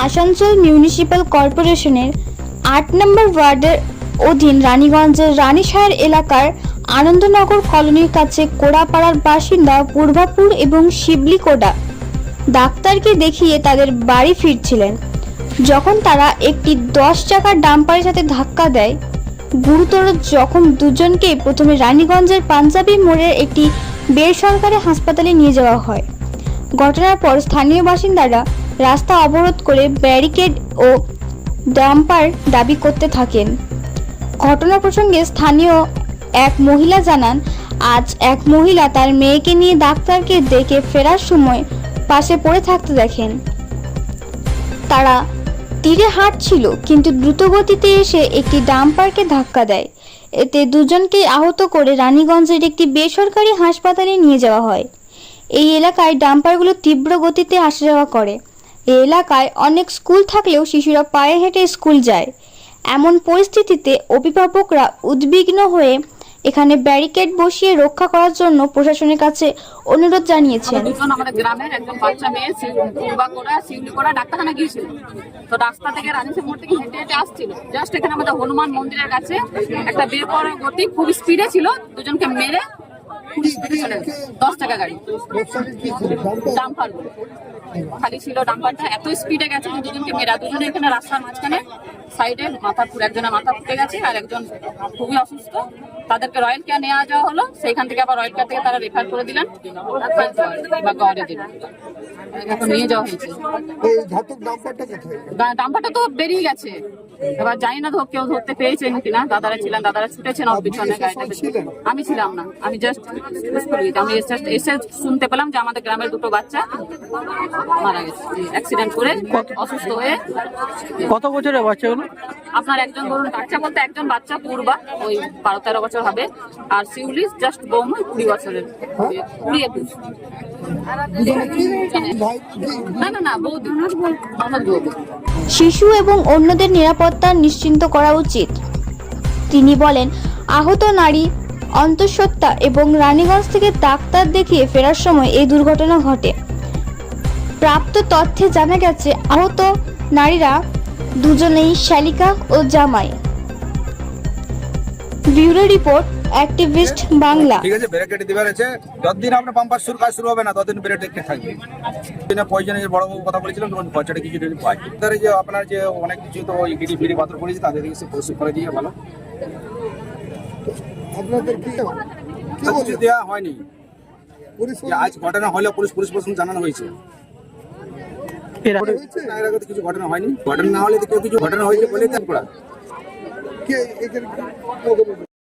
Asansol municipal কর্পোরেশনের ৮ নম্বর ওয়ার্ডের অধীন রানীগঞ্জের রানীশাহের এলাকার আনন্দনগর কলোনির কাছে কোড়াপাড়ার বাসিন্দা পূর্বাপুর এবং শিবলি কোডা ডাক্তারকে দেখিয়ে তাদের বাড়ি ফিরছিলেন। যখন তারা একটি 10 চাকার ডাম্পারের সাথে ধাক্কা দেয়, গুরুতর জখম দুজনকেই প্রথমে রানীগঞ্জের পাঞ্জাবি মোড়ের একটি বেসরকারি হাসপাতালে নিয়ে যাওয়া হয়। ঘটনার পর স্থানীয় বাসিন্দারা রাস্তা অবরোধ করে ব্যারিকেড ও ডাম্পার দাবি করতে থাকেন। ঘটনা প্রসঙ্গে স্থানীয় এক মহিলা জানান, আজ এক মহিলা তার মেয়েকে নিয়ে ডাক্তারকে দেখে ফেরার সময় পাশে পড়ে থাকতে দেখেন। তারা তীরে হাঁটছিল, কিন্তু দ্রুতগতিতে এসে একটি ডাম্পারকে ধাক্কা দেয়। এতে দুজনকে আহত করে রানীগঞ্জের একটি বেসরকারি হাসপাতালে নিয়ে যাওয়া হয়। এই এলাকায় ডাম্পারগুলো তীব্র গতিতে আসা যাওয়া করে। এই এলাকায় অনেক স্কুল থাকলেও শিশুরা পায়ে হেঁটে স্কুল যায়। এমন পরিস্থিতিতে অভিভাবকরা উদ্বিগ্ন হয়ে এখানে ব্যারিকেড বসিয়ে রক্ষা করার জন্য প্রশাসনের কাছে অনুরোধ জানিয়েছেন। আমাদের গ্রামের একজন বাচ্চা মেয়ে শিবলি কোড়া ডাক্তারখানা গিয়েছিল, তো রাস্তা থেকে রানীশাহ মোড় থেকে হেঁটে হেঁটে আসছিল। জাস্ট এখানে আমাদের হনুমান মন্দিরের কাছে একটা বেপরোয়া গতি, খুব স্পিডে ছিল, দুজনকে মেরে 10 টাকা গাড়ি ডাম্পার খালি ছিল। ডাম্পারটা এত স্পিডে গেছে যে দুজনকে মেরা, দুজনে এখানে রাস্তার মাঝখানে সাইডে একজনের মাথা ফুটে গেছে আর একজন খুবই অসুস্থ। তাদেরকে রয়্যাল কেয়ার নেওয়া যাওয়া হলো, সেইখান থেকে আবার রয়্যাল কেয়ার থেকে তারা রেফার করে দিলেন বা গড়ে দিলেন, এখন নিয়ে যাওয়া হয়েছে। ডাম্পারটা তো বেরিয়ে গেছে, এবার জানি না কেউ ধরতে পেয়েছেন কিনা। দাদারা ছুটেছেন ওর পিছনে গাড়িটাকে। আমি ছিলাম না, আমি জাস্ট আমি এসে শুনতে পেলাম যে আমাদের গ্রামের দুটো বাচ্চা মারা গেছে অ্যাক্সিডেন্ট করে, অসুস্থ হয়ে। কত বছরের বাচ্চাগুলো? আপনার একজন বলুন বাচ্চা বলতে একজন বাচ্চা পূর্বা ওই 12-13 বছর হবে, আর শিউলি জাস্ট বৌমা 20 বছরের, 20-21। না বৌদি। শিশু এবং অন্যদের নিরাপত্তা নিশ্চিন্ত করা উচিত। তিনি বলেন, আহত নারী অন্তঃসত্ত্বা এবং রানীগঞ্জ থেকে ডাক্তার দেখিয়ে ফেরার সময় এই দুর্ঘটনা ঘটে। প্রাপ্ত তথ্যে জানা গেছে আহত নারীরা দুজনেই শালিকা ও জামাই। Bureau report, activist Bangla. ঠিক আছে, ব্যারিকেড দিবার আছে, যতদিন আপনার পাম্পার কাজ শুরু হবে না ততদিন ব্যারিকেড থাকবে। পয়জনের বড় কথা বলেছিলাম, তখন খরচাটা কিছু পাই। তার যে আপনার যে অনেক কিছু তো ওই গিরি ফিরি পাথর করেছে, তাদের সে পরিশোধ করে দিয়ে ভালো। আপনাদের কি দেওয়া হয়নি, আজ ঘটনা হলে পুলিশ প্রশাসন জানানো হয়েছে। কিছু ঘটনা হয়নি, ঘটনা না হলে কিছু ঘটনা হয়েছে বলে